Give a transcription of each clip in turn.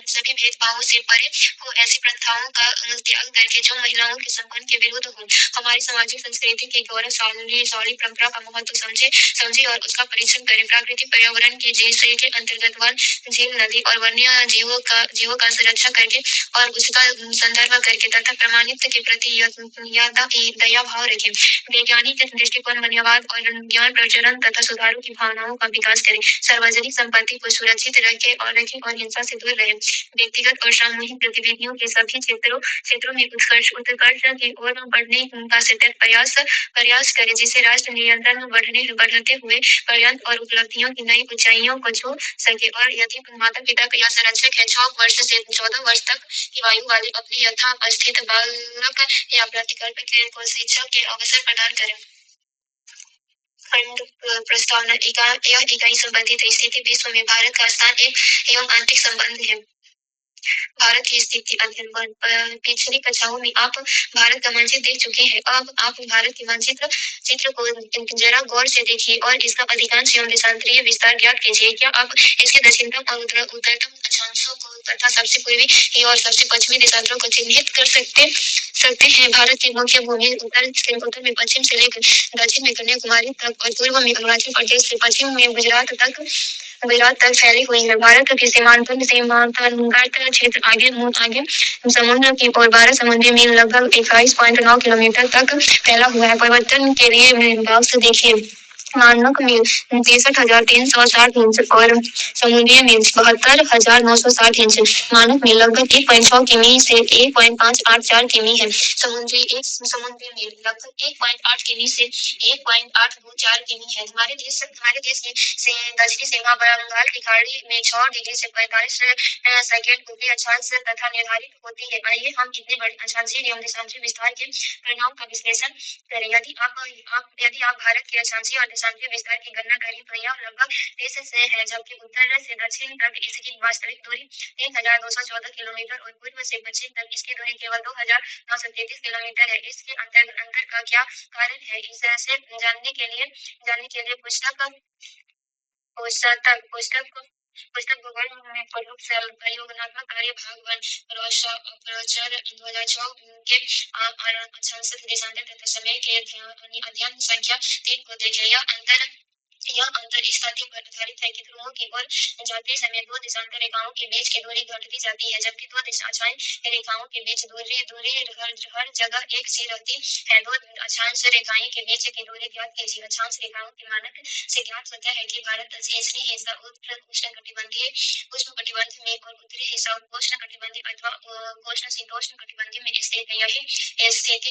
सभी भेदभावों से परे हो, ऐसी प्रथाओं का त्याग करके जो महिलाओं के सम्मान के विरुद्ध हो। हमारी सामाजिक संस्कृति की गौरवशाली परंपरा का महत्व समझे समझे और उसका परीक्षण करें। प्राकृतिक पर्यावरण के जैसे के अंतर्गत वन, झील, नदी और वन्य जीवों का सुरक्षा करके और उसका संदर्भ करके तथा प्रमाणित के प्रति दया भाव रखें। वैज्ञानिक दृष्टिकोण, मूल्यवाद और ज्ञान प्रचलन तथा सुधारों की भावनाओं का विकास करें। सार्वजनिक संपत्ति को सुरक्षित रखें और हिंसा से दूर रहें। व्यक्तिगत और सामूहिक गतिविधियों के सभी क्षेत्रों में उत्कर्ष की ओर बढ़ने का सतत प्रयास करें, जिससे राष्ट्र नियंत्रण बढ़ते हुए पर्यंत और उपलब्धियों की नई ऊंचाइयों को छू सके। और यदि माता पिता या संरक्षक है, 6 वर्ष से 14 वर्ष तक की आयु वाले अपने यथावस्थित बालक या प्रतिकल्प को शिक्षा के अवसर प्रदान करें। खंड प्रस्तावना यह इकाई संबंधित स्थिति विश्व में भारत का स्थान एवं आंतरिक संबंध है। भारत की स्थिति अध्ययन 1। पिछली कक्षाओं में आप भारत का मानचित्र देख चुके हैं। अब आप भारत के चित्र को जरा गौर से देखिए और इसका अधिकांश एवं देशांतरीय विस्तार ज्ञात कीजिए। क्या आप इसके दक्षिणतम और उत्तरतम अक्षांशों को तथा सबसे पूर्वी और सबसे पश्चिमी देशांतरों को चिन्हित कर सकते हैं? भारत की मुख्य भूमि उत्तर में पश्चिम से लेकर दक्षिण में कन्याकुमारी तक और पूर्व में अरुणाचल प्रदेश से पश्चिम में गुजरात तक फैली हुई है। भारत के सीमांतर्गत क्षेत्र आगे समुद्र की ओर 12 समुद्री मील लगभग 21.9 किलोमीटर तक फैला हुआ है। परिवर्तन के लिए बॉक्स देखिए। मानक मील 63,360 इंच और समुद्री मील 72,960 इंच। मानक मील लगभग 1.6 किमी से 1.584 किमी है। समुद्री मील लगभग 1.8 किमी से 1.824 किमी है। हमारे देश से दक्षिणी सीमा बंगाल की खाड़ी में 6 डिग्री से 45 सेकेंड ऊपरी अक्षांश तथा निर्धारित होती है। आइए हम इतने बड़े अक्षांशीय एवं देशांतरीय विस्तार के परिणाम का विश्लेषण करें। यदि आप भारत के अक्षांशीय और देशांतरीय विस्तार की गणना करें तो यह लगभग 30 से है, जबकि उत्तर से दक्षिण तक इसकी वास्तविक दूरी 3,214 किलोमीटर और पूर्व से पश्चिम तक इसकी दूरी केवल 2,933 किलोमीटर है। इसके अंतर का क्या कारण है? इसे जानने के लिए पुस्तक भूगोल में प्रयोगात्मक कार्य भाग 1 प्रोचर 2006 के अक्षांश देशांतर तथा समय के अध्ययन संख्या 3 को देखें। यह अंतर इस तथ्य पर आधारित है कि ध्रुवों की ओर जाते समय दो देशांतर रेखाओं के बीच की दूरी घटती जाती है, जबकि दो अक्षांश रेखाओं के बीच दूरी हर जगह एक सी रहती है। दो अक्षांश रेखाएं के बीच की दूरी ज्ञात कीजिए। अक्षांश रेखाओं के मानक से ज्ञात होता है कि भारत दक्षिणी हिस्सा उष्णकटिबंध में और उत्तरी हिस्सा उपोष्णकटिबंधीय अथवा उपोष्ण कटिबंधीय में स्थित है। यही स्थिति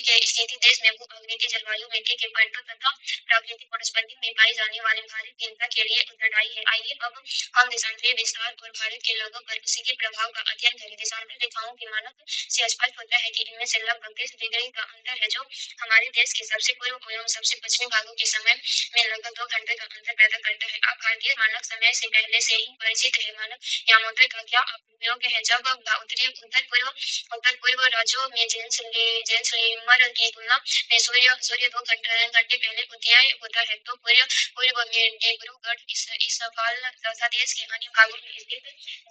देश में भू-आकृति, जलवायु, मिट्टी के परतों तथा प्राकृतिक वनस्पति में पाई जाने वाली भारी भिन्नता के लिए उत्तरदायी है। आइए अब हम देशांतरीय विस्तार और भारत के लोगों पर उसी के प्रभाव का अध्ययन करें। देशांतर रेखाओं के मानक से स्पष्ट होता है कि इनमें से लगभग 30 डिग्री का अंतर है, जो हमारे देश के सबसे पूर्व एवं सबसे पश्चिमी भागों के समय में लगभग 2 घंटे का अंतर पैदा करता है। आप भारतीय मानक समय से पहले से ही परिचित है। मानक यामोत्तर का क्या उपयोग है? जब उत्तर पूर्व राज्यों में जेम्स लीमर की तुलना में सूर्य 2 घंटे पहले उदय होता है, तो पूर्व में डिब्रूगढ़, इसफाल तथा देश के अन्य भागों में स्थित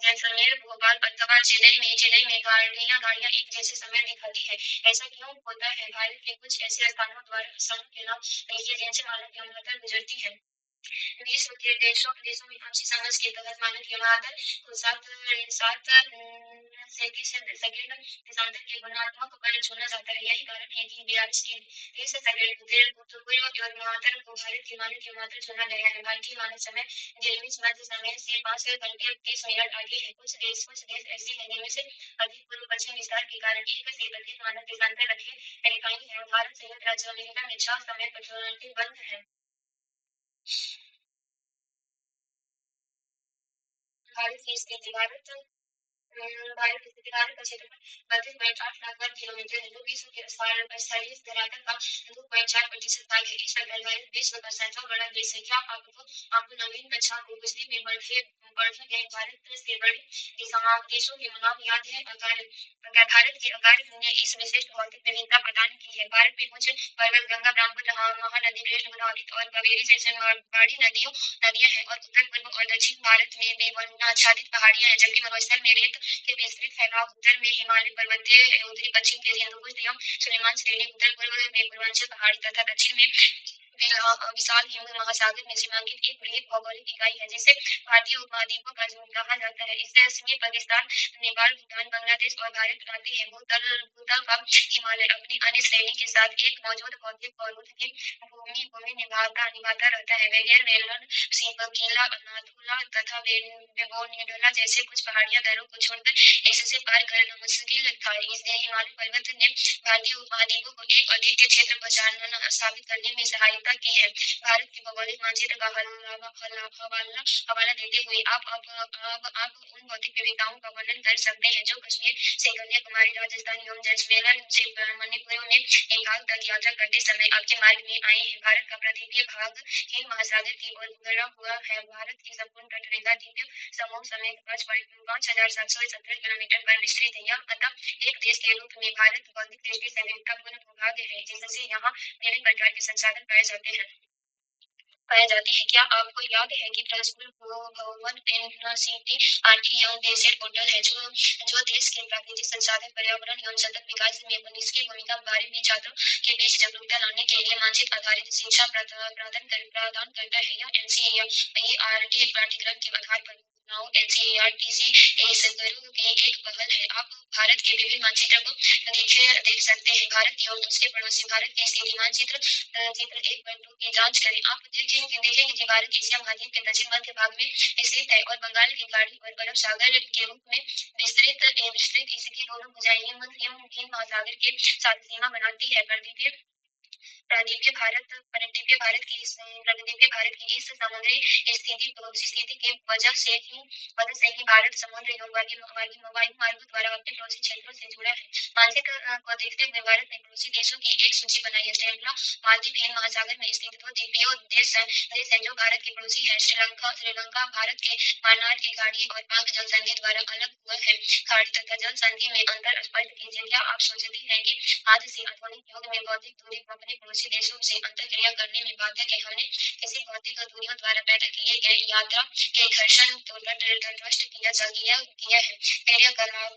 जैसलमेर, भोपाल अथवा चेन्नई में गाड़ियां एक जैसे समय दिखाती है। ऐसा क्यों होता है? भारत के कुछ ऐसे स्थानों के नाम लीजिए जिनसे मानक यामोत्तर गुजरती है। विश्व के देशों में आपसी समझ के तहत मानक यामोत्तर को 7 सेकेंड देशांतर के गुणात्मक पर चुना जाता है। यही कारण है कि 42 सेकेंड भूतपूर्व यामोत्तर को भारत के मानक यामोत्तर चुना गया है। भारतीय मानक समय ग्रीनिच मध्य समय से 5 घंटे 30 मिनट आगे है। कुछ देश ऐसे हैं जिनमें से अधिक पूर्व पश्चिम विस्तार के कारण एक से अधिक मानक देशांतर रेखाएं हैं। भारत संयुक्त राज्य अमेरिका में 6 समय प्रतिबंध है। भारत की स्थिति भारत का क्षेत्रफल 32.8 लाख वर्ग किलोमीटर है, जो विश्व के स्थलीय धरातल का 2.4% भाग है। इस प्रकार भारत विश्व का 7वां बड़ा देश है। क्या आपको नवीन कक्षा को पिछली में पढ़े गए भारत से बड़े देशों के नाम याद है? भारत के अगार ने इस विशिष्ट भौतिक विविधता प्रदान की है। भारत में कुछ पर्वत, गंगा, ब्रह्मपुत्र, महानदी, कृष्ण, गोदावरी और कावेरी जैसे बड़ी नदियां हैं और उत्तर पूर्व और दक्षिण भारत में भी वनाच्छादित पहाड़ियां हैं, जबकि मरुस्थल में रेत के विस्तृत फैलाव, उत्तर में हिमालय पर्वतीय, उत्तरी पश्चिम के हिंदुकुश एवं सुलेमान श्रेणी, उत्तर पूर्व में पूर्वांचल पहाड़ी तथा दक्षिण में विशाल हिंद महासागर में सीमांकित एक बृहद भौगोलिक इकाई है, जिसे भारतीय उपमहाद्वीप का कहा जाता है। इसमें पाकिस्तान, नेपाल, भूटान, बांग्लादेश और भारत आते हैं। भूतल का हिमालय अपनी अन्य श्रेणी के साथ एक मौजूद भौतिक अवरोध की भूमि भूमि निभाता निभाता रहता है। वेलियर, वेलन, सीबकीला, नाथुला तथा बेगोनियोला जैसे कुछ पहाड़ियां दरों को छोड़कर इससे पार करना मुश्किल था। इसलिए हिमालय पर्वत ने भारतीय उपमहाद्वीप को एक अद्वितीय क्षेत्र पहचानना साबित करने में सहायता की है। भारत के भौगोलिक मानचित्र का हवाला देते हुए आप उन भौतिक विविधताओं का वर्णन कर सकते हैं जो कश्मीर से कन्याकुमारी, राजस्थान एवं जैसलमेर से मणिपुर में बंगाल तक यात्रा करते समय आपके मार्ग में आए हैं। भारत का प्रदीपीय भाग हिंद महासागर की ओर गुजरा हुआ है। भारत की संपूर्ण तटरेखा द्वीप समूह समेत 5,717 किलोमीटर पर विस्तृत है। यह अतः एक देश के रूप में भारत भौतिक दृष्टि से विविधतापूर्ण भूभाग है, जिससे यहाँ विभिन्न प्रकार के संसाधन पाए जाते हैं। क्या आपको याद है कि ट्रांसपोर्ट भवन एनसीटी आरटी एवं डेजर्ट पोर्टल है, जो देश के प्राकृतिक संसाधन, पर्यावरण एवं सतत विकास में इसकी भूमिका बारे में छात्रों के बीच जागरूकता लाने के लिए मानसिक आधारित शिक्षा प्रदान करता है। यह एनसीईआरटी पाठ्यक्रम के आधार पर एनसीईआरटीसी सदस्यों की एक पहल है। आप भारत के विभिन्न मानचित्र को देख सकते हैं। भारत एवं उसके पड़ोसी भारत के स्थिति मानचित्र चित्र 1.2 की जांच करें। आप देखेंगे कि भारत एशिया महाद्वीप के दक्षिण मध्य भाग में स्थित है और बंगाल की खाड़ी और अरब सागर के रूप में विस्तृत इसकी दोनों भुजाएं हिंद महासागर के साथ सीमा बनाती है। प्रागद्वीपीय भारत की इस समुद्री स्थिति की वजह से ही भारत समुद्र एवं वायु मार्ग द्वारा अपने पड़ोसी क्षेत्रों से जुड़ा है। मानचित्र को देखते हुए भारत ने पड़ोसी देशों की एक सूची बनाई है। श्रीलंका मालदीव हिंद महासागर में स्थित दो द्वीपीय देश है जो भारत के पड़ोसी है। श्रीलंका भारत के मन्नार की खाड़ी और पाक जल संधि द्वारा अलग हुआ है। खाड़ी तथा जल संधि में अंतर स्पष्ट कीजिए। क्या आप सोचते हैं कि आज से आधुनिक युग में भौतिक दूरी अपने पड़ोसी देशों से अंतरक्रिया करने में बाधक है? हमने किसी भौतिक दूरियों द्वारा पैदा किए गए यात्रा के घर्षण को तटस्थ किया है। एरिया का लाभ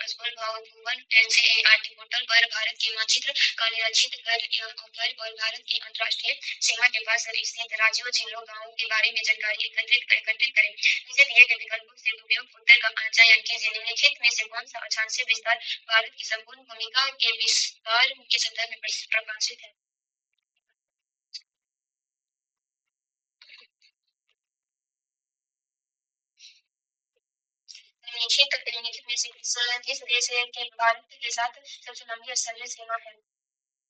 स्कूल भवन एनसीईआरटी पोर्टल पर भारत के मानचित्र का निरीक्षण कर और भारत की अंतर्राष्ट्रीय सीमा के पास स्थित राज्यों, जिलों, गांवों के बारे में जानकारी एकत्रित करें। नीचे दिए गए विकल्पों से उपयुक्त उत्तर का चयन कीजिए। निम्नलिखित में से कौन सा अक्षांशीय विस्तार भारत की संपूर्ण भूमिका के विस्तार के संदर्भ में प्रकाशित है? निम्नलिखित में से किस देश के भारत के साथ सबसे लंबी स्थलीय सीमा है?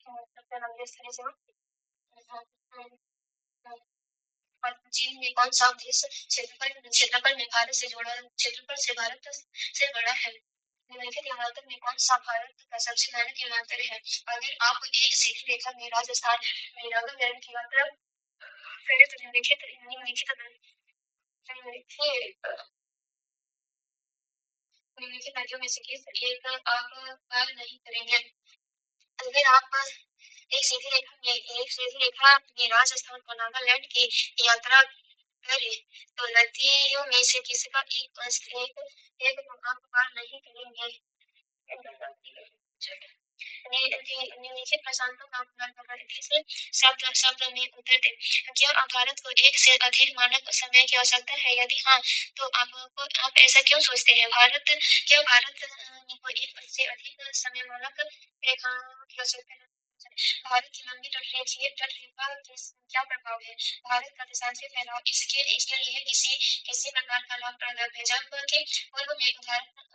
सबसे लंबी स्थलीय सीमा और चीन में कौन सा देश क्षेत्रफल में भारत से जुड़ा क्षेत्रफल से भारत से बड़ा है? निम्नलिखित विमानतल में कौन सा भारत का सबसे महंगा विमानतल है? अगर आप एक सीधी रेखा में राजस्थान में नागालैंड की यात्रा करें तो निम्नलिखित निम्नलिखित निम्नलिखित निम्नलिखित राज्यों में से किस एक आप पार नहीं करेंगे? अगर आप एक सीधी रेखा में राजस्थान और नागालैंड की यात्रा करें तो नदियों में से किसका एक को आप पार नहीं करेंगे? निम्नलिखित प्रशांतों का तीसरे शब्द में उत्तर दें। क्या भारत को एक से अधिक मानक समय की आवश्यकता है? यदि हाँ, तो आप ऐसा क्यों सोचते हैं? क्या भारत को एक से अधिक समय मानक रेखा की आवश्यकता है? भारत की लंबी तटरेखा क्या प्रभाव है? भारत का देशांतरी फैलाव इसके लिए किसी प्रकार का लाभप्रद है। जब कि पूर्व में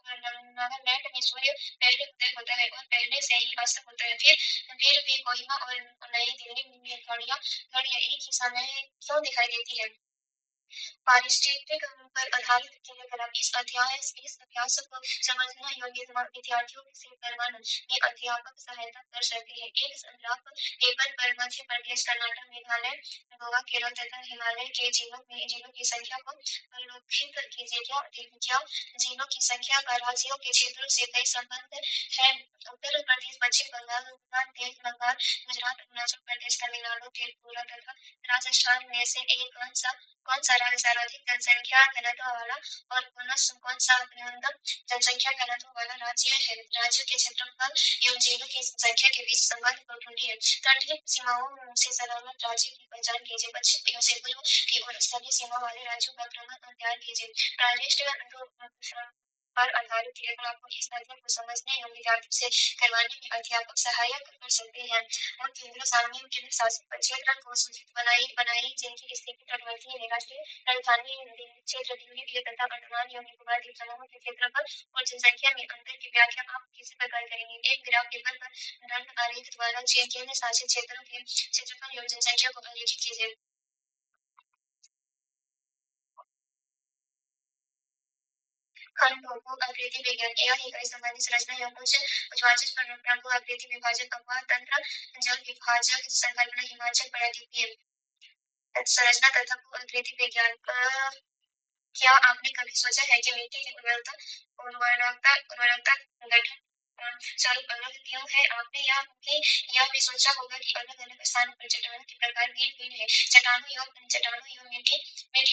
नागालैंड में सूर्य पहले उदय होता है और पहले से ही अस्त होता है। फिर भी कोहिमा और नई दिल्ली में घड़ियां एक ही समय क्यों दिखाई देती है? पारिस्थितिक पर आधारित कार्यक्रम। इस अभ्यास को समझना योग्य विद्यार्थियों से करवाना में अध्यापक सहायता कर सकते हैं। एक संदर्भ पेपर पर मध्य प्रदेश, कर्नाटक, मेघालय, गोवा, केरल तथा हिमालय के जिलों की संख्या को अवलोकित कीजिए। क्या जिलों की संख्या का राज्यों के क्षेत्रों से कोई संबंध है? उत्तर प्रदेश, पश्चिम बंगाल, बंगाल, गुजरात, अरुणाचल प्रदेश, तमिलनाडु, त्रिपुरा तथा राजस्थान में से एक कौन सा राज्य सर्वाधिक जनसंख्या घनत्व वाला और कौन सा न्यूनतम जनसंख्या घनत्व वाला राज्य है? राज्य के क्षेत्रफल एवं जिलों की संख्या के बीच संबंध को ढूंढिए। तटीय सीमाओं से संलग्न राज्य की पहचान कीजिए। पश्चिम से पूर्व की ओर स्थलीय सीमा वाले राज्यों का क्रम तैयार कीजिए। प्रादेशिक पर आधारित लेखन आपको इस अध्ययन को समझने एवं विद्यार्थियों से करवाने में अध्यापक सहायक कर सकते हैं। और केंद्र शासित क्षेत्र को सूचित बनाई जिनकी स्थिति तटवर्ती है। राष्ट्रीय राजधानी क्षेत्र द्वीपीय तथा अंडमान एवं निकोबार द्वीप समूहों के क्षेत्रफल और जनसंख्या में अंतर की व्याख्या आप किसी प्रकार करेंगे? एक ग्राफ पेपर पर दंड आरेख द्वारा केंद्र शासित क्षेत्रों के क्षेत्रफल एवं जनसंख्या को आलेखित कीजिए। खंड भू आकृति विज्ञान यह इकाई संबंधी संरचना एवं कुछ उच्चवाचक प्रभु आकृति विभाजन अपवाह तंत्र जल विभाजक संकल्पना हिमाचल प्रायद्वीपीय संरचना तथा भू आकृति विज्ञान का क्या आपने कभी सोचा है कि मिट्टी की उर्वरकता गठन स्वरूप अलग क्यों है? आपने यह भी सोचा होगा कि अलग अलग स्थानों पर चट्टानों के प्रकार भिन्न भिन्न है। चट्टानों एवं मिट्टी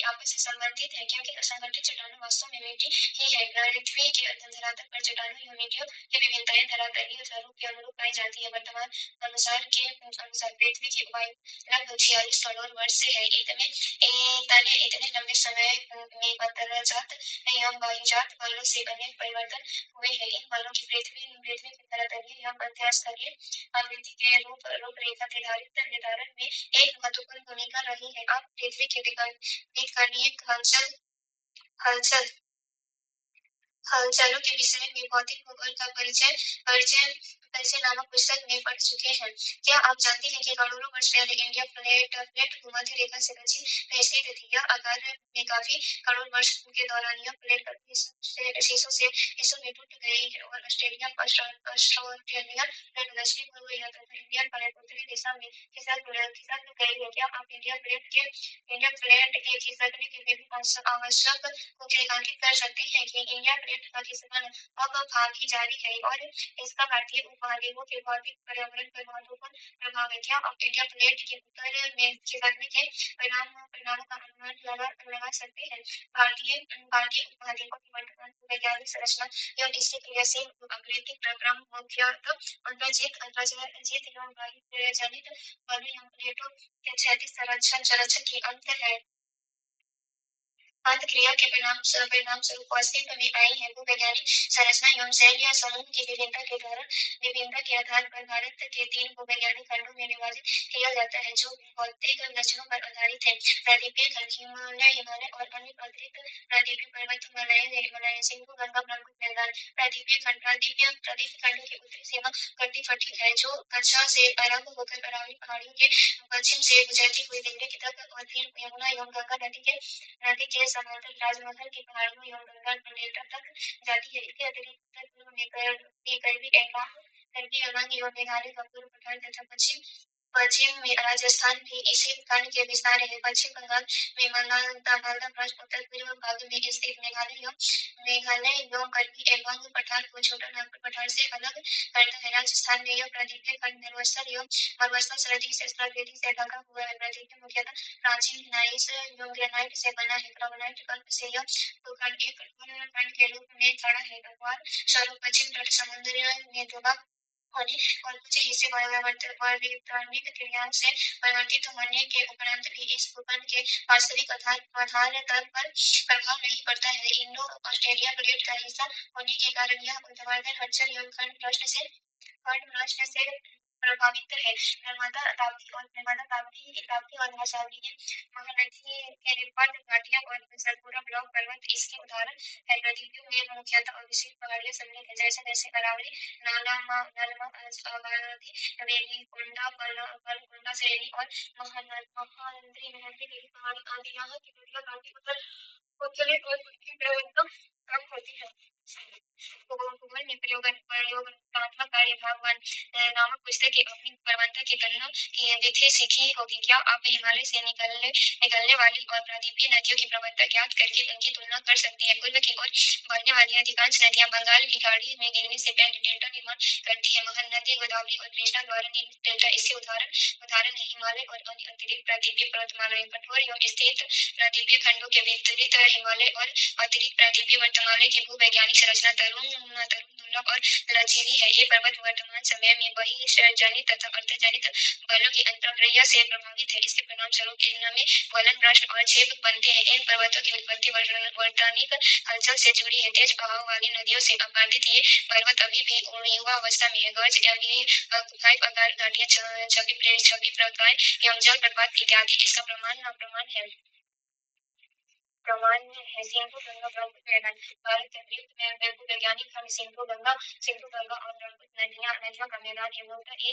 आपस में संबंधित है क्योंकि असंगठित चट्टानें वास्तव में मिट्टी ही है। पृथ्वी के धरातल पर चट्टानों एवं मिट्टियों की विभिन्नताएं धरातलीय स्वरूप के अनुरूप पाई जाती है। वर्तमान अनुसार पृथ्वी की आयु लगभग 46 करोड़ वर्ष से है। इतने लंबे समय में बदलजात एवं वायुजात बलों से अनेक परिवर्तन हुए हैं। इन बलों की पृथ्वी की धरातलीय एवं मध्यस्थलीय आवृत्ति के रूपरेखा निर्धारण में एक महत्वपूर्ण भूमिका रही है। आप पृथ्वी के विकर्णीय हलचल हलचलों के विषय में भौतिक भूगोल का परिचय परिचय नामक पुस्तक में पढ़ चुके हैं। क्या आप जानते हैं कि करोड़ों वर्ष पहले इंडिया प्लेट भूमध्य रेखा से दक्षिण में स्थित थी? यह आकार में काफी करोड़ वर्ष के दौरान यह प्लेट हिस्सों में टूट गई है और ऑस्ट्रेलिया प्लेट दक्षिण पूर्व तथा इंडियन प्लेट उत्तरी दिशा में खिसक गई है। क्या आप इंडिया प्लेट के खिसकने के विभिन्न आवश्यक को रेखांकित कर सकते हैं कि इंडिया प्लेट का खिसकना अब भागी जारी है और इसका भारतीय उपमहाद्वीपों के भौतिक पर्यावरण पर महत्वपूर्ण प्रभाव है? क्या आप इंडिया प्लेट के उत्तर में खिसकने के परिणामों का अनुमान लगा सकते हैं? भारतीय उपमहाद्वीपों की वर्तमान वैज्ञानिक संरचना एवं इसके क्रियाशील प्राकृतिक प्रक्रम मुख्यतः अंतर्जित एवं बाह्य जनित बलों एवं प्लेटों के क्षैतिज संरक्षण की अंत क्रिया के परिणाम स्वरूप अस्तित्व में आई है। भूवैज्ञानिक संरचना एवं शैल या समूह की विभिन्नता के आधार पर भारत के 3 भूवैज्ञानिक खंडों में विभाजित किया जाता है जो भौतिक लक्षणों पर आधारित है। प्रायद्वीपीय खंड हिमालय और अन्य अतिरिक्त प्रायद्वीपीय पर्वत हिमालय सिंधु गंगा ब्रह्मपुत्र मैदान। प्रायद्वीपीय खंड की उत्तरी सीमा कटी फटी है जो कच्छ से आरंभ होकर अरावली पहाड़ियों के पश्चिम से गुजरती हुई दिल्ली तक और फिर यमुना एवं गंगा नदी के समांतर राजमहल की पहाड़ियों एवं गंगा डेल्टा तक जाती है। इसके अतिरिक्त पूर्व में करबी एवं मेघालय का पूर्व पठार तथा पश्चिम में राजस्थान भी इसी खंड के विस्तार है। पश्चिम बंगाल में मालदा प्रांत उत्तर पूर्व भाग में स्थित मेघालय एवं करबी एवं पठार को छोटा नागपुर पठार से अलग करता है। राजस्थान में यह प्रायद्वीपीय खंड मरुस्थल सतही से ढका हुआ है। प्रायद्वीप मुख्यतः प्राचीन ग्नाइस एवं ग्रेनाइट से बना है। ग्रेनाइट कल्प से यह भूखंड एक खंड के रूप में खड़ा है। व्यवहार स्वरूप पश्चिम तट समुद्र में डूबा होने और कुछ हिस्से वायुतात्विक क्रियाओं से परिवर्तित होने के उपरांत भी इस भूखंड के वास्तविक आधार तल पर प्रभाव नहीं पड़ता है। इंडो ऑस्ट्रेलिया प्लेट का हिस्सा होने के कारण यह ऊर्ध्वाधर हलचल एवं खंड प्रश्न से प्रभावित है। नर्मदा ताप्ती और महासागरीय महानदी के रिपन घाटियां और सतपुरा ब्लॉक पर्वत इसके उदाहरण है। प्रायद्वीप में मुख्यतः और विशिष्ट पहाड़ियां सम्मिलित है जैसे जैसे अरावली नलमा अवंती रेनीकोंडा बलकोंडा श्रेणी और महानंदी मेहंदी गिरी पहाड़ी आदि। यहाँ की नदियां काफी उथली और कम होती है। भूगोल में प्रयोगात्मक कार्य भागवान नामक पुस्तक की अपनी प्रवणता की गणना की विधि सीखी होगी। क्या आप हिमालय से निकलने वाली और प्रायद्वीपीय नदियों की प्रवणता ज्ञात करके उनकी तुलना कर सकती है? पूर्व की ओर बहने वाली अधिकांश नदियां बंगाल की खाड़ी में गिरने से पहले डेल्टा निर्माण करती है। महानदी गोदावरी और कृष्णा द्वारा निर्मित डेल्टा इससे उदाहरण है। हिमालय और अन्य अतिरिक्त प्रायद्वीपीय पर्वतमालाएं कठोर एवं स्थित प्रायद्वीपीय खंडों के विपरीत हिमालय और अतिरिक्त प्रायद्वीपीय वर्तमाला की भूवैज्ञानिक संरचना तरुण दुर्लभ और लचीली है। ये पर्वत वर्तमान समय में बहिर्जनित तथा अर्धजनित बलों की अंतःक्रिया से प्रभावित है। इसके परिणाम स्वरूप इनमें गलन भ्रष्ट और छेद बनते हैं। इन पर्वतों की उत्पत्ति वोल्केनिक हलचल से जुड़ी है। तेज बहाव वाली नदियों से आबादित ये पर्वत अभी भी युवा अवस्था में है। गर्ज गुफाएं घाटियां छवि प्रकाय एवं जलप्रपात इत्यादि इसका प्रमाण है। सामान्य है। सिंधु गंगा ब्रह्मपुत्र मैदान भारत के अतिरिक्त वैज्ञानिक खंड सिंधु गंगा और ब्रह्मपुत्र नदियों का मैदान है। मूलतः ये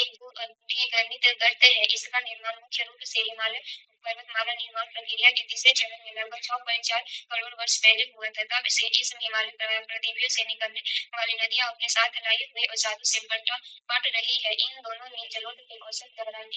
एक भूगर्भित गर्त है। इसका निर्माण मुख्य रूप से हिमालय पर्वतमाला निर्माण प्रक्रिया के तीसरे चरण में लगभग 6.4 करोड़ वर्ष पहले हुआ था। तब से इस हिमालय प्रदेशियों से निकलने वाली नदियां अपने साथ लाए हुए अवसादों से बट रही है। इन दोनों जलोढ़ की औसत गहराई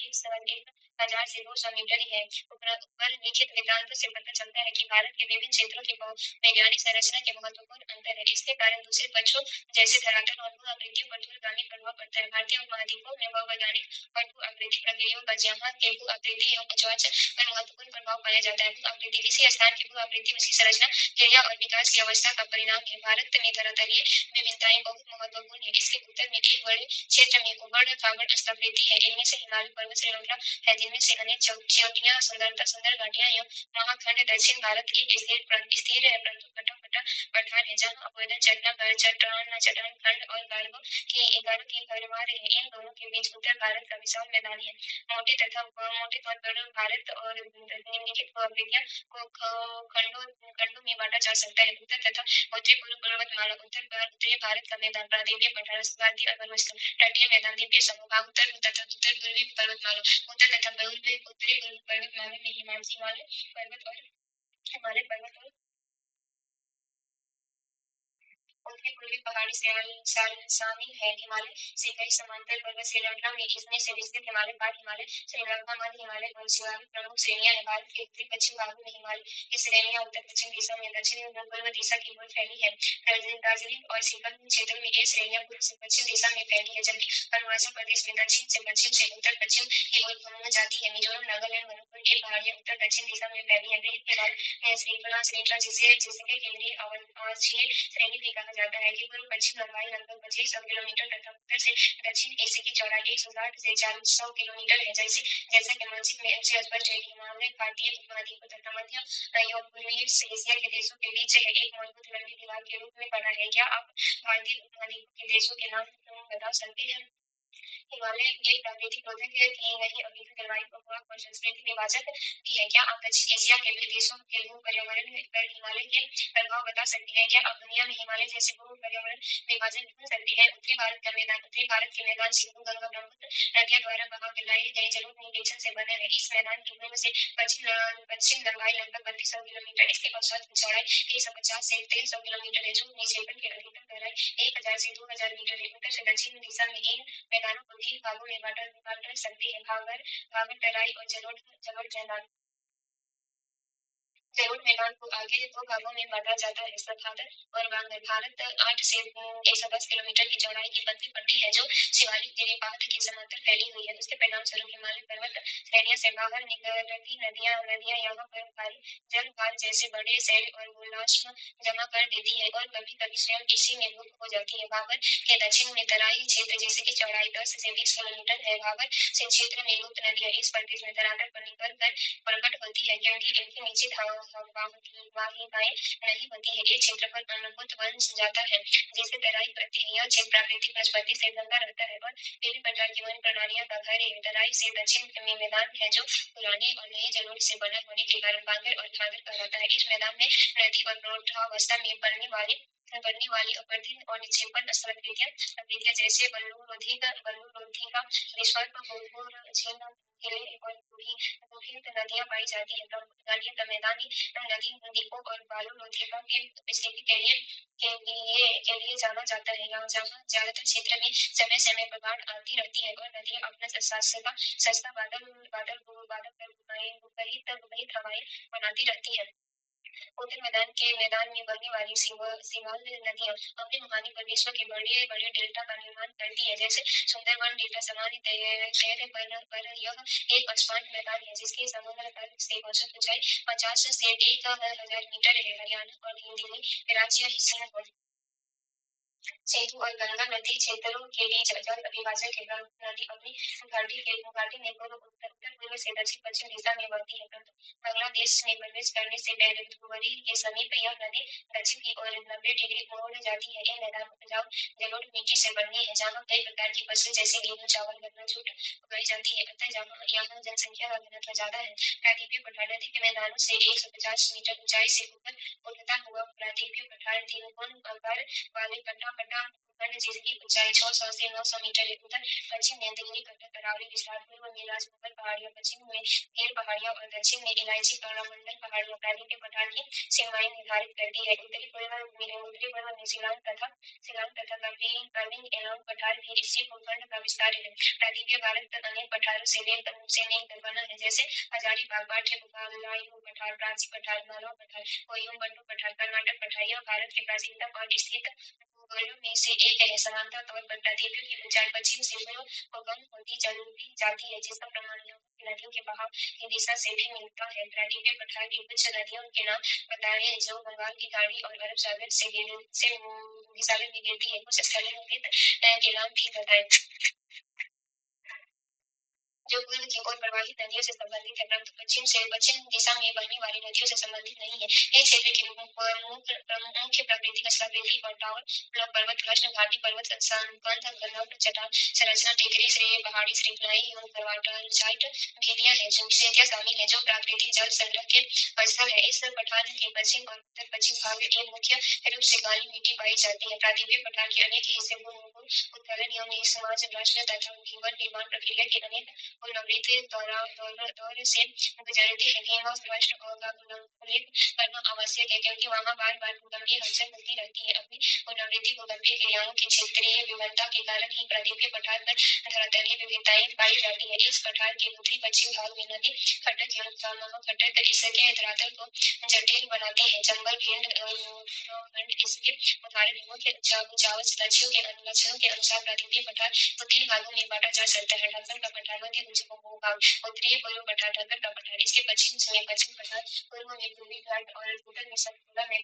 1,000 से 200 मीटर ही है। ऊपर लिखित वृत्तांतों से पता चलता है कि भारत के विभिन्न क्षेत्रों की वैज्ञानिक संरचना के महत्वपूर्ण अंतर है। इसके कारण दूसरे पक्षों जैसे धरातल और भू आकृतियों पर दूरगामी प्रभाव पड़ता है। भारतीय उपमहाद्वीपों में भौगोलिक और भू आकृति प्रक्रियाओं का जहाँ के भू आकृति एवं उच्चाच पर महत्वपूर्ण प्रभाव पाया जाता है। भू आकृति किसी स्थान की भू आकृति उसकी संरचना क्रिया और विकास की अवस्था का परिणाम है। भारत में धरातलीय विभिन्नताएं बहुत महत्वपूर्ण है। इसके उत्तर में एक बड़े क्षेत्र में उबड़ खाबड़ स्थलकृति है। इनमें से हिमालय पर्वत श्रृंखला है जिनमें से अनेक चोटियां सुंदर घाटियां एवं महाखंड दक्षिण भारत की स्थिर है परंतु कटा पठार है जहाँ अवरोधन चट्टान खंड और गारो की भरमार है। इन दोनों के बीच उत्तर भारत का विशाल मैदान है। मोटे तौर पर भारत और निम्नलिखित भूप्रदेशों को खंडों में बांटा जा सकता है। उत्तर तथा उत्तरी पूर्व पर्वतमाला उत्तरी भारत का मैदान प्रायद्वीपीय पठार भारतीय अर्थव्यवस्था तटीय मैदान द्वीपीय समभूभाग उत्तर तथा उत्तर पूर्वी पर्वतमाला उत्तर तथा उत्तरी पूर्वी पर्वतमाला में हिमालय पर्वत और उत्तरी पूर्वी पहाड़ी शामिल है। हिमालय से कई समांतर पर्वत श्रृंखला में इसमें से विस्तृत हिमालय पाठ हिमालय श्रृंखला मध्य हिमालय और शिवालिक प्रमुख श्रेणियां हैं। भारत के उत्तरी पश्चिम भागों में हिमालय की श्रेणियां उत्तर पश्चिम दिशा में दक्षिण पूर्व दिशा की ओर फैली है। दार्जिलिंग और सिक्किम क्षेत्र में ये श्रेणियां पूर्व से पश्चिम दिशा में फैली है जबकि अरुणाचल प्रदेश में दक्षिण से उत्तर पश्चिम की ओर घूम जाती है। मिजोरम नागालैंड मणिपुर की पहाड़ियां उत्तर दक्षिण दिशा में फैली है। बृहद हिमालय श्रृंखला जिसके केंद्रीय आवासीय श्रेणी भी कहा जाता है कि पूर्व पश्चिम लंबाई लगभग 2500 किलोमीटर तथा उत्तर से दक्षिण एसी की चौड़ाई 160 से 400 किलोमीटर है। जैसा कि मानचित्र में से स्पष्ट है कि हिमालय भारतीय उपमहाद्वीप तथा मध्य एवं पूर्वी एशिया के देशों के बीच एक मजबूत लंबी दीवार के रूप में बना है। क्या आप भारतीय उपमहाद्वीप के देशों के नाम बता सकते हैं? हिमालय एक प्राकृतिक पौधे के नहीं अभिन्न जलवायु प्रभाव और संस्कृति विभाजक भी है। क्या आप दक्षिण एशिया के देशों के भू पर्यावरण पर हिमालय के प्रभाव बता सकते हैं? क्या आप दुनिया में हिमालय जैसे भू पर्यावरण विभाजन ढूंढ सकते हैं? उत्तरी भारत के मैदान सिंधु गंगा ब्रह्मपुत्र नदियों द्वारा बहा के लाए गए जलोढ़ निवेशन से बने हैं। इस मैदान की पूर्व से पश्चिम लंबाई लगभग 3200 किलोमीटर इसकी औसत चौड़ाई 150 से 300 किलोमीटर है जो निक्षेपण की अधिकतम गहराई 1000 से 2000 मीटर है। उत्तर से दक्षिण दिशा में इन मैदानों को 3 भागों में बांट सकते हैं। घाघर तराई और जलोढ़ मैदान। जलोढ़ मैदान को आगे दो भागों में बांटा जाता है सतहत्तर और बांगर। भारत 8 से 110 किलोमीटर की चौड़ाई की पतली पट्टी है जो शिवालिक गिरि पहाड़ के समांतर फैली हुई है। उसके परिणाम स्वरूप हिमालय पर्वत श्रेणियों से बाहर निकलती नदियां यहाँ पर भारी जलभार जैसे बड़े शैल और गोलाश्म जमा कर देती है और कभी कभी स्वयं इसी में गुप्त हो जाती है। भाबर के दक्षिण में तराई क्षेत्र जिसकी चौड़ाई 10 से 20 किलोमीटर है। भाबर से क्षेत्र में गुप्त नदियां इस प्रदेश में धरातल पर निकल कर प्रकट होती है क्योंकि इनकी निश्चित वाहिकाएं नहीं होती है। एक क्षेत्र पर अनभूत बन जाता है जिसे तराई कहते हैं। यह क्षेत्र प्राकृतिक वनस्पति से गंदा रहता है और विभिन्न प्रकार की वन प्रणालियों का घर है। तराई से दक्षिण में मैदान है जो पुरानी और नई जलोढ़ से बना होने के कारण बांगर और खादर कहलाता है। इस मैदान में नदी और प्रौढ़ावस्था में पड़ने वाले बढ़ने वाली अपर्धन और निक्षेपण प्रक्रिया जैसे बल्लूरोधी का विस्फोट भूगर्भ झील किले और बूढ़ी नदियां पाई जाती है। मैदानी नदी द्वीपों और बालू लोथिका की स्थिति के लिए जाना जाता है। यहाँ जहाँ ज्यादातर क्षेत्र में समय समय पर बाढ़ आती रहती है और नदियां अपना सस्ता बादल बादल बादल कर वही हवाएं बनाती रहती है। उत्तर मैदान में बहने वाली सीवाल नदियां अपने मुहाने पर विश्व के बड़े बड़े डेल्टा का निर्माण करती है, जैसे सुंदरबन डेल्टा सामान्य तौर पर यह एक असमान मैदान है जिसकी समुद्र तल से औसत ऊंचाई 50 से 1000 मीटर है। हरियाणा और दिल्ली राज्य हिस्से सेतु और गंगा नदी क्षेत्रों के बीच जल विभाजन के कारण नदी अपनी घाटी में उत्तर पूर्व से दक्षिण पश्चिम दिशा में बहती है, परंतु बांग्लादेश में प्रवेश करने से पहले धुबरी के समीप यह नदी दक्षिण की ओर 90 डिग्री मोड़ जाती है। यह मैदान उपजाऊ जलोढ़ मिट्टी से बनी है जहाँ कई प्रकार की फसलें जैसे गेहूं, चावल, गन्ना, जूट उगाई जाती है। अतः यहाँ जनसंख्या का घनत्व ज्यादा है। प्रायद्वीपीय पठार नदी के मैदानों से 150 मीटर ऊंचाई से ऊपर उठता हुआ प्रायद्वीपीय पठार त्रिकोण आकार वाले कटा खंड जिसकी ऊंचाई 600 से 900 मीटर है। उत्तर पश्चिम में दिल्ली कटक अरावली विस्तार, पूर्व में राजमहल पहाड़ियां, पश्चिम में गिर पहाड़ियां और दक्षिण में इलायची तारामंडल पहाड़ियां प्रायद्वीपीय पठार की सीमाएं निर्धारित करती है। उत्तरी पूर्व में शिलांग तथा कर्विंग एलोंग पठार भी इसी भूखंड का विस्तार है। प्रायद्वीपीय भारत अनेक पठारों से मिलकर बना है, जैसे हजारीबाग, बांटू लायू पठार, प्राची पठार, मालवा पठार, कोयम्बटूर पठार, कर्नाटक पठार। यह भारत के प्राचीनतम और स्थित भूगोलों में से एक है। समांतर तौर पर प्रायद्वीप की ऊंचाई पश्चिम से पूर्व को कम होती चली जाती है, जिसका प्रमाण यहाँ की नदियों के बहाव की दिशा से भी मिलता है। प्रायद्वीपीय पठार की कुछ नदियों के नाम बताएं जो बंगाल की खाड़ी और अरब सागर में गिरती है। कुछ स्थलीकृत के नाम भी बताएं जो पूर्व की ओर प्रवाहित नदियों से संबंधित है, परंतु पश्चिम दिशा में बहने वाली नदियों से संबंधित नहीं है। इस क्षेत्र की मुख्य प्राकृतिक स्थलवेदी और टावर ब्लॉक पर्वत, कृष्ण घाटी पर्वत कंध, गंधक चट्टान संरचना, टेकरी श्रेणी, पहाड़ी श्रृंखलाएं एवं क्वार्टरसाइट भेदियां हैं जिनमें शामिल है जो प्राकृतिक जल संग्रह के स्थल है। इस पठार के पश्चिम और उत्तर पश्चिम भाग में मुख्य रूप से काली मिट्टी पाई जाती है। प्रायद्वीपीय पठार के अनेक हिस्से भूमिगत उत्खनन एवं समाज नष्ट तथा भूगर्भ निर्माण प्रक्रिया के अनेक पुनरावृत्ति दौर से गुजरते हैं। भीमा राष्ट्र का उल्लेख करना आवश्यक है क्योंकि वहाँ बार बार भूकंपीय हलचल होती रहती है। अपनी पुनरावृत्ति भूकंपीय क्रियाओं की क्षेत्रीय विभिन्नता के कारण ही प्रायद्वीपीय पठार पर धरातलीय विविधताएं पाई जाती है। इस पठार के उत्तरी पश्चिम भाग में नदी खटक एवं महाखटक इसके धरातल को जटिल बनाते हैं। चंबल खंड इसके उदाहरण मुख्य लक्षणों के अनुसार प्रायद्वीपीय पठार को 3 भागों में बांटा जा सकता है। ढक्कन का पठार, मध्य भूभाग, उत्तरी पूर्व पठार। ढक्कन का पठार इसके पश्चिम में पश्चिम पठार, पूर्व में पूर्वी घाट और उत्तर में सतपुड़ा में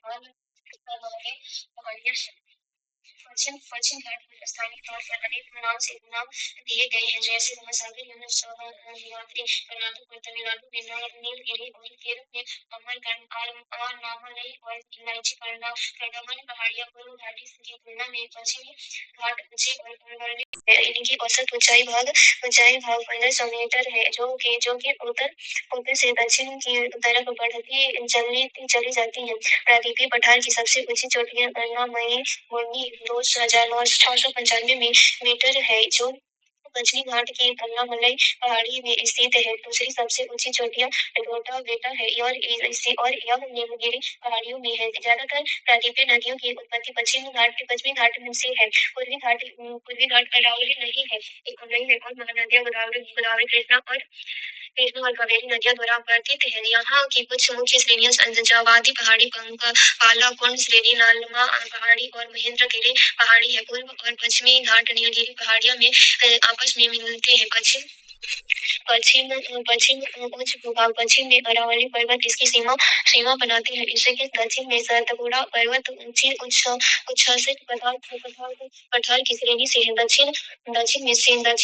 पहाड़ियां हैं। पश्चिम घाट को स्थानिक तौर पर अनेक नाम दिए गए हैं, जैसे महासागर, हिमाद्री, कर्नाटक और तमिलनाडु में नीलगिरी और केरल में अमरकंटक, अनामलई और इलायची कड़ामन पहाड़ियां। पूर्व घाटी की तुलना में पश्चिमी घाट ऊंचे और वर्णित है। इनकी औसत ऊंचाई भाग 1500 मीटर है, जो कि उत्तर से दक्षिण की तरफ बढ़ती चली जाती है। प्रायद्वीपीय पठार की सबसे ऊंची चोटियां अन्नामलई मुर्गी 2695 मीटर है, जो पश्चिमी घाट की अन्नामलई पहाड़ी में स्थित है। दूसरी सबसे ऊंची चोटियां डोडा बेटा है और यह नीलगिरी पहाड़ियों में है। ज्यादातर प्रायद्वीपीय नदियों की उत्पत्ति पश्चिमी घाट से है। पूर्वी घाट अरावली नहीं है और महानदियां गोदावरी, कृष्णा और कावेरी नदियों द्वारा अपवर्तित है। यहाँ की कुछ मुख्य श्रेणियां संजावादी पहाड़ी, पालाकोन श्रेणी, नालमा पहाड़ी और महेंद्रगिरी पहाड़ी है। पूर्व और पश्चिमी घाट नीलगिरी पहाड़ियों में आपस में मिलते हैं। पश्चिम उच्च भूभाग, पश्चिम में अरावली पर्वत इसकी सीमा बनाते हैं। इसके दक्षिण में सतपुड़ा पर्वत उच्छ्वासित पठार की श्रेणी से है। दक्षिण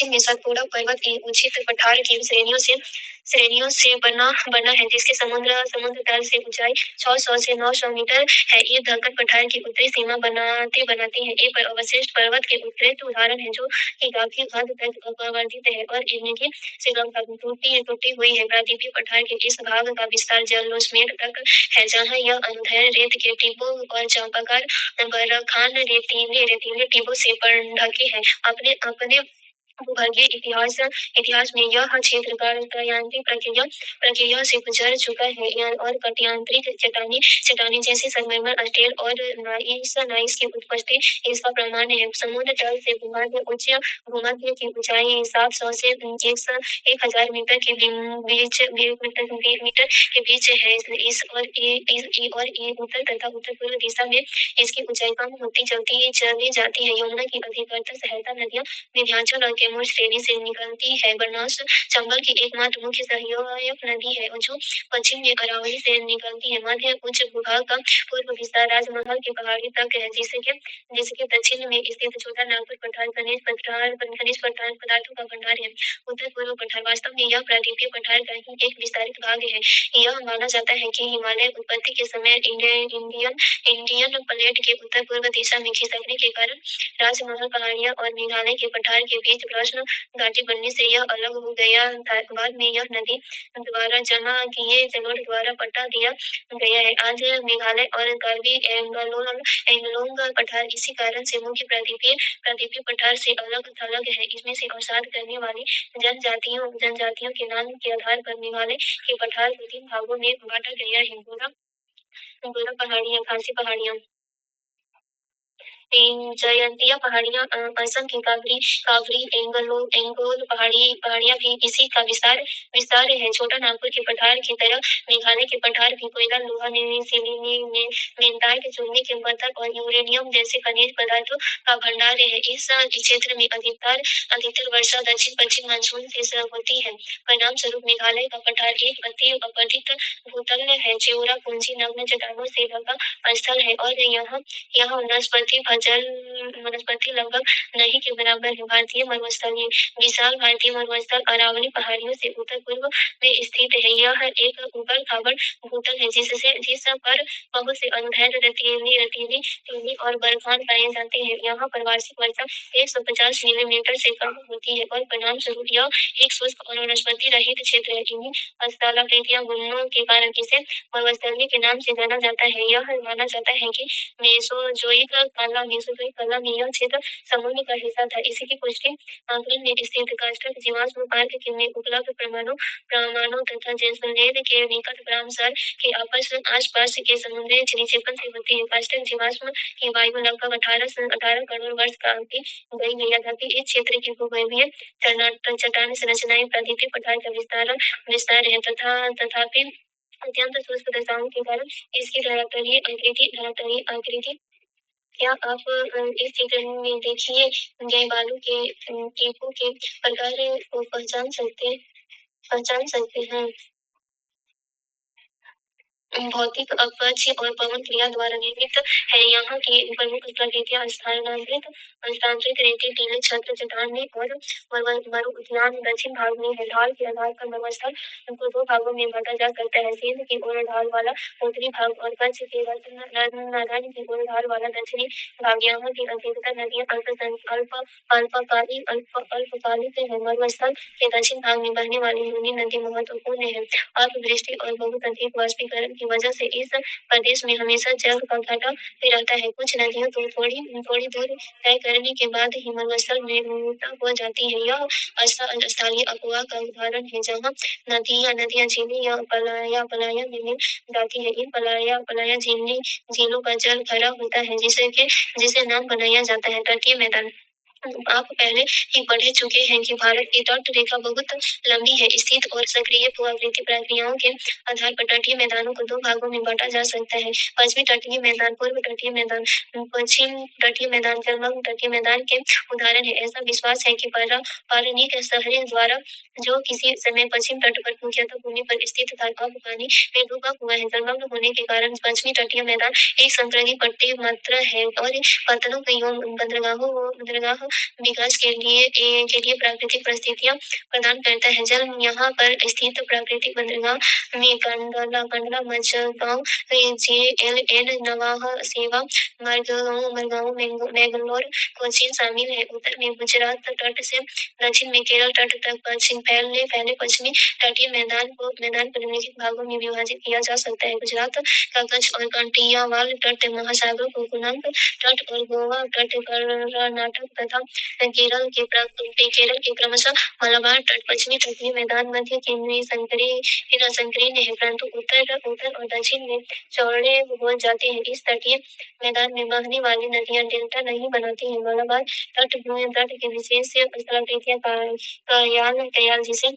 में सतपुड़ा पर्वत की उच्छित पठार की श्रेणियों से बना है, जिसकी समुद्र तल से ऊंचाई 600 से 900 मीटर है। ये दक्कन पठार की उत्तरी सीमा बनाते हैं। ये अवशिष्ट पर्वत के उत्कृष्ट उदाहरण हैं, जो कि काफी हद तक अपवर्तित है और इनकी से लगभग टूटी हुई है। प्रायद्वीपीय पठार के इस भाग का विस्तार जलोसमेट तक है, जहाँ यह अंधेर रेत के टिब्बों और चापाकार बरखान रेतीले रेतीले टिब्बों से ढके है। अपने अपने भूगर्भीय इतिहास में यह क्षेत्र कार्यान्तिक प्रक्रिया से गुजर चुका है और कटियांतरिक चट्टानी जैसे संगमरमर स्टेल और नाइस की उत्पत्ति इसका प्रमाण है। समुद्र तल से भूमध्य की ऊंचाई 700 से 1000 मीटर के बीच है। उत्तर तथा उत्तर पूर्व दिशा में इसकी ऊंचाई कम होती चली जाती है। यमुना की अधिकतर सहायता नदियां विंध्याचल और कैमूर श्रेणी से निकलती है। बनास चंबल की एकमात्र मुख्य सहायक नदी है जो पश्चिम में अरावली से निकलती है। मध्य उच्च भूभाग का पूर्व विस्तार राजमहल की पहाड़ी तक है, जिसके दक्षिण में स्थित छोटा नागपुर पठार खनिज पदार्थों का भंडार है। उत्तर पूर्व पठार वास्तव में यह प्रायद्वीपीय पठार का ही एक विस्तारित भाग है। यह माना जाता है कि हिमालय उत्पत्ति के समय इंडियन प्लेट के उत्तर पूर्व दिशा में खिसकने के कारण राजमहल पहाड़ियां और मेघालय के पठार के बीच प्रश्न घाटी बनने से यह अलग हो गया था। बाद में यह नदी द्वारा जमा किए जलोढ़ द्वारा पटा दिया गया है। आज मेघालय और कार्बी एंगलोंग पठार इसी कारण से मुख्य प्रायद्वीपीय पठार से अलग थलग है। इसमें से अवसाद करने वाली जनजातियों के नाम के आधार पर मेघालय के पठार को 3 भागों में बांटा गया है। गोरा पहाड़ियां, खासी पहाड़ियां, जयंतिया पहाड़ियां, असम की कावरी एंगोल पहाड़ियां भी इसी का विस्तार है। छोटा नागपुर के पठार की तरह मेघालय के पठार भी कोयला, लोहा, मेग्नेटाइट, चूने के पत्थर और यूरेनियम जैसे खनिज पदार्थों का भंडार है। इस क्षेत्र में अधिकतर वर्षा दक्षिण पश्चिम मानसून से होती है। परिणाम स्वरूप मेघालय का पठार एक अति अपरदित भूतल है। चेओरा पूंजी नग्न चट्टानों से ढका स्थल है और यहाँ वनस्पति लगभग नहीं के बराबर है। भारतीय मरुस्थलीय विशाल भारतीय मरुस्थल अरावली पहाड़ियों से उत्तर पूर्व में स्थित है। यह एक ऊबड़ खाबड़ भूतल है जिस पर बहुत से अंधेर रेतीली चूनी और बर्फान पाए जाते हैं। यहाँ पर वार्षिक वर्षा 150 मिलीमीटर से कम होती है और परिणाम स्वरूप यह एक शुष्क और वनस्पति रहित क्षेत्र है। इन्हीं स्थलाकृतिक गुणों के कारण इसे मरुस्थलीय के नाम से जाना जाता है। यह माना जाता है कि मेसोजोइक काल में यह क्षेत्र समुद्र का हिस्सा था। इसी की पुष्टि आकलन में स्थित कास्टक जीवाश्म पार्क में उपलब्ध प्रमाणों तथा जैसलमेर के निकट ब्रह्मसर के आसपास के समुद्री निक्षेपण से होती है। कास्टक जीवाश्म की आयु लगभग 18 करोड़ वर्ष का आंकी गई है। यद्यपि इस क्षेत्र की भूगर्भीय चट्टान संरचनाएं प्रायद्वीपीय पठार का विस्तार है, तथापि अत्यंत शुष्क दशाओं के कारण इसकी धरातलीय आकृति क्या आप इस चित्र में देखिए गए बालू के टीपों के प्रकार को पहचान सकते हैं। भौतिक अपक्ष और पवन क्रिया द्वारा निर्मित है। यहाँ की प्रमुख प्रकृतियां स्थानांतरित रेती, टीले, छत्र, चट्टानें और मरु उद्यान। दक्षिण भाग में है। ढाल के आधार पर मरुस्थल को 2 भागों में बांटा जा सकता है, सिंध की ओर ढाल वाला उत्तरी भाग और कच्छ के रत्नाधर की ओर ढाल वाला दक्षिणी भाग। यहाँ की अधिकतर नदियां अल्पकालिक है। मरुस्थल के दक्षिण भाग में बहने वाली लूनी नदी महत्वपूर्ण है। अल्पवृष्टि और बहुत अधिक वाष्पीकरण की वजह से इस प्रदेश में हमेशा जल का घटा रहता है। कुछ नदियां तो थोड़ी दूर तय करने के बाद ही मरुस्थल में विलीन हो जाती है। यह स्थलीय अपवाह का उदाहरण है, जहाँ नदियां झीलें या पलायन में मिल जाती है। इन पलायन झीलों का जल खरा होता है, जिसे नाम बनाया जाता है तटीय मैदान। आप पहले ही पढ़ चुके हैं कि भारत की तट रेखा बहुत लंबी है। स्थित और सक्रिय भूआकृति प्रक्रियाओं के आधार पर तटीय मैदानों को 2 भागों में बांटा जा सकता है, पश्चिमी तटीय मैदान, पूर्व तटीय मैदान। पश्चिम तटीय मैदान जलमग्न तटीय मैदान के उदाहरण है। ऐसा विश्वास है कि पारनिक शहरों द्वारा जो किसी समय पश्चिम तट पर मुख्यतः भूमि पर स्थित था, अब पानी में डूबा हुआ है। जलमग्न होने के कारण पश्चिमी तटीय मैदान एक संतृप्ति पट्टी मात्र है और पत्तनों बंदरगाहों विकास के लिए प्राकृतिक परिस्थितियां प्रदान करता है। जल यहाँ पर स्थित प्राकृतिक बंदरगाह में कंडला मझगांव, जेएलएन नवाह सेवा, मरगांव, मैंगलोर, कोचीन शामिल है। उत्तर में गुजरात तट से दक्षिण में केरल तट तक फैले पश्चिमी तटीय मैदान को निम्नलिखित भागों में विभाजित किया जा सकता है। गुजरात का कच्छ और कांटियावाल तट, महासागर को कोणार्क तट और गोवा तट, कर्नाटक तथा केरल के क्रमशः मलबार तट, पश्चिमी तटीय मैदान मध्य केंद्रीय संकीर्ण है, परंतु उत्तर और दक्षिण में चौड़े हो जाते हैं। इस तटीय मैदान में बहने वाली नदियां डेल्टा नहीं बनाती हैं। मलबार तट के विशेष स्थलाकृतियां कयाल जिसे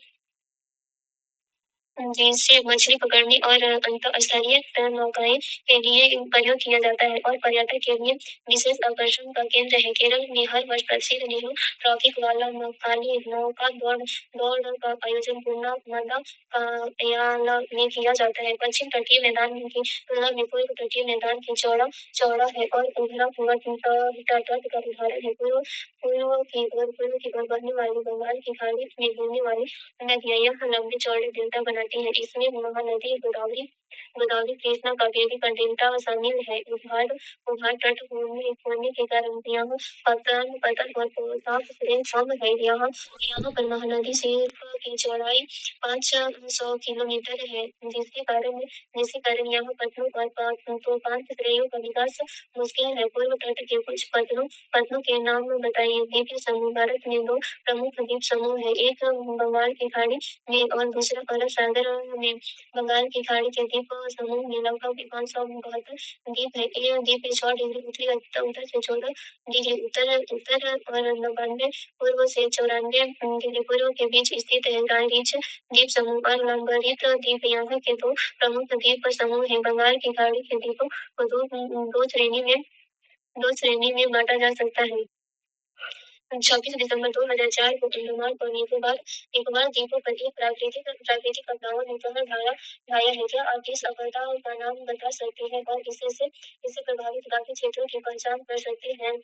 मछली पकड़ने और अंतर्स्थलीय नौकाएं के लिए प्रयोग किया जाता है और पर्यटक के लिए विशेष आकर्षण का केंद्र है। केरल में हर वर्ष प्रसिद्ध नेहरू ट्रॉफी वाला काली नौका दौड़ का आयोजन पूर्णमदा कयाल में किया जाता है। पश्चिम तटीय मैदान की तुलना में पूर्व तटीय मैदान की चौड़ा है और उभरा हुआ तट का उदाहरण है। पूर्व की ओर बहने वाली बंगाल की खाड़ी में घूमने वाली नदियां यह लंबे चौड़े डेल्टा बनाती है। इसमें महानदी गोदावरी कृष्णा कावेरी का डेल्टा शामिल है। उभाड़ तट होने के कारण यहाँ पतन और साफ श्रेणी कम है। यहाँ पर महानदी सिर्फ की चौड़ाई 500 किलोमीटर है, जिसके कारण यहाँ पतनों और तूफान श्रेणियों का विकास मुश्किल है। पूर्व तट के कुछ पतनों के नाम बताइए। द्वीप समूह। भारत में दो प्रमुख द्वीप समूह है, एक बंगाल की खाड़ी में और दूसरा अरब सागर में। बंगाल की खाड़ी के द्वीप समूह में लगभग 572 द्वीप है। ये द्वीप 100 डिग्री उत्तरी उत्तर से 14 डिग्री उत्तर और 92 पूर्व से 94 डिग्री पूर्व के बीच स्थित है। ड्राई-रिच द्वीप समूह और लंबरित द्वीप यहाँ के दो प्रमुख द्वीप समूह हैं। बंगाल की खाड़ी के द्वीपों को दो श्रेणी में बांटा जा सकता है। 26 दिसंबर 2004 को अंडमान और निकोबार द्वीपों पर एक प्राकृतिक आपदाओं ने कहर ढाया है। क्या आप इस आपदा का नाम बता सकते हैं और इससे प्रभावित बाकी क्षेत्रों की पहचान कर सकते हैं?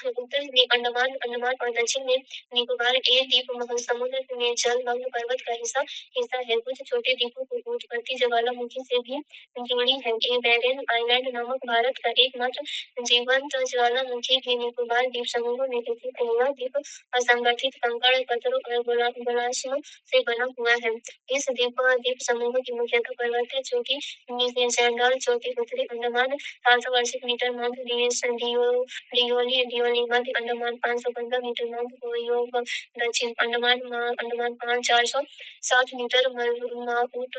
उत्तर में अंडमान और दक्षिण में निकोबार। ये द्वीप महासमुद्र में जलमग्न पर्वत का हिस्सा है। कुछ छोटे द्वीपों को उत्पत्ति ज्वालामुखी से भी जोड़ी है। ये बैरेन आइलैंड नामक भारत का एकमात्र जीवंत ज्वालामुखी भी निकोबार द्वीप समूह में स्थित है। यह द्वीप असंगठित कंकड़ पत्थरों और गोलार्द्ध से बना हुआ है। इस द्वीप समूह की मुख्यतः पर्वतीय चोटी चैंडल चोटी, उत्तरी अंडमान 780 मीटर माउंट डियोली मध्य अंडमान 515 मीटर, माउंट होयोक दक्षिण Andaman 460 metre, Mount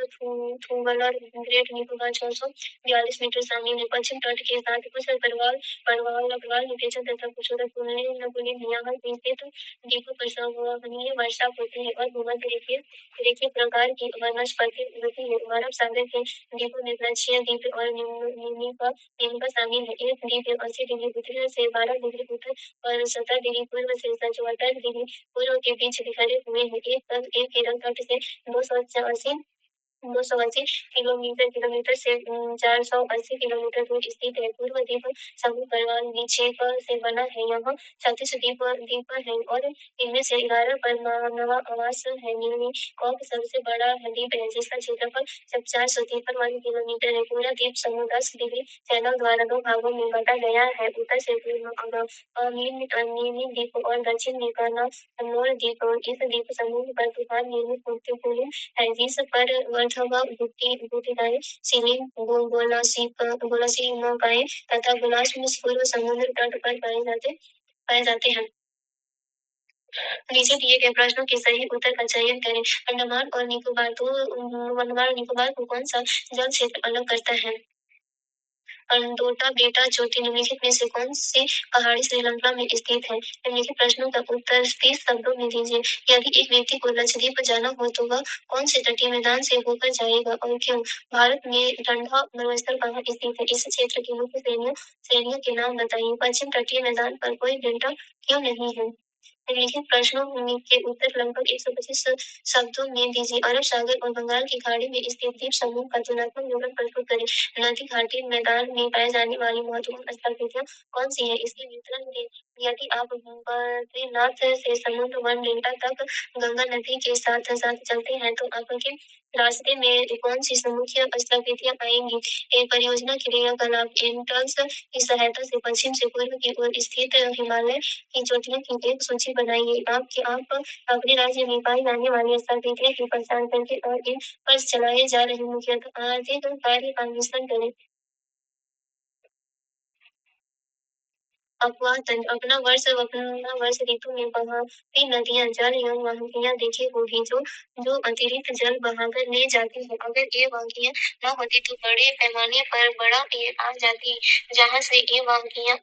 Thuillier Great Nicobar 642 metre शामिल है। पश्चिम तट के साथ कुछ प्रवाल निपेशन तथा कुछ कुलीन यहाँ स्थित द्वीपों पर संवहनीय वर्षा होती है और भूमध्य रेखीय प्रकार की वनस्पति होती है। अरब सागर के द्वीपों में लक्षद्वीप द्वीप और निम्बा शामिल है। एक द्वीप 80 डिग्री उत्तर से 12 डिग्री उत्तर और 17 डिग्री पूर्व से 74 डिग्री पूर्व के बीच बिखरे हुए हैं। एक केरल तट से 280 किलोमीटर से 480 किलोमीटर दूर स्थित है। पूर्व द्वीप समूह परवाल निक्षेप से बना है। यहाँ 36 द्वीप है और इनमें से 11 पर मानव आवास है। न्यूनीकॉक सबसे बड़ा द्वीप है, जिसका क्षेत्रफल 453 वर्ग किलोमीटर है। पूरा द्वीप समूह 10 डिग्री चैनल द्वारा दो भागों में बांटा गया है, उत्तर से पूर्व अमीनी द्वीप और दक्षिण में कन्नौर द्वीप। इस द्वीप समूह पर तूफान निर्मित कुलीन है, जिस पर अथवा बूटीदार सीलिंग गोलासी नौकाएं तथा गुलास में पूर्व समुद्र तट पर पाए जाते हैं। नीचे दिए गए प्रश्नों के सही उत्तर का चयन करें। अंडमान और निकोबार को कौन सा जल क्षेत्र अलग करता है? अंडोटा बेटा चोटी निम्नलिखित में से कौन सी पहाड़ी श्रीलंका में स्थित है? निम्नलिखित प्रश्नों का उत्तर 30 शब्दों में दीजिए। यदि एक व्यक्ति को लक्षद्वीप जाना हो तो वह कौन से तटीय मैदान से होकर जाएगा और क्यों? भारत में ठंडा मरुस्थल कहाँ स्थित है? इस क्षेत्र की मुख्य श्रेणियों के नाम बताइए। पश्चिम तटीय मैदान पर कोई डेल्टा क्यों नहीं है? लिखित प्रश्नों के उत्तर लगभग 125 शब्दों में दीजिए। अरब सागर और बंगाल की खाड़ी में स्थित द्वीप समूह का तुलनात्मक विवरण प्रस्तुत करें। नदी घाटी मैदान में पाई जाने वाली महत्वपूर्ण स्थलाकृतियां कौन सी है, इसके विवरण दें। यदि आप बद्रीनाथ से समुद्र वन डेल्टा तक गंगा नदी के साथ साथ चलते हैं तो आपके रास्ते में कौन सी मुख्य स्थलाकृतियां आएंगी। एक परियोजना क्रियाकलाप एंटल्स की सहायता से पश्चिम से पूर्व की ओर स्थित हिमालय की चोटियों की एक सूची बनाइए। आप अपने राज्य में पाई जाने वाली स्थलाकृतियों की पहचान करके और इन पर चलाए जा रहे मुख्यतः आर्थिक कार्य का अनुसरण करें। अपवाह तंत्र अपना वर्ष ऋतु में बहती नदियां जल एवं वाहिनियां देखी होगी जो अतिरिक्त जल बहाकर ले जाती है। अगर ये वाहिनियां न होती तो बड़े पैमाने पर बाढ़ आ जाती, जहां से ये वाहिनियां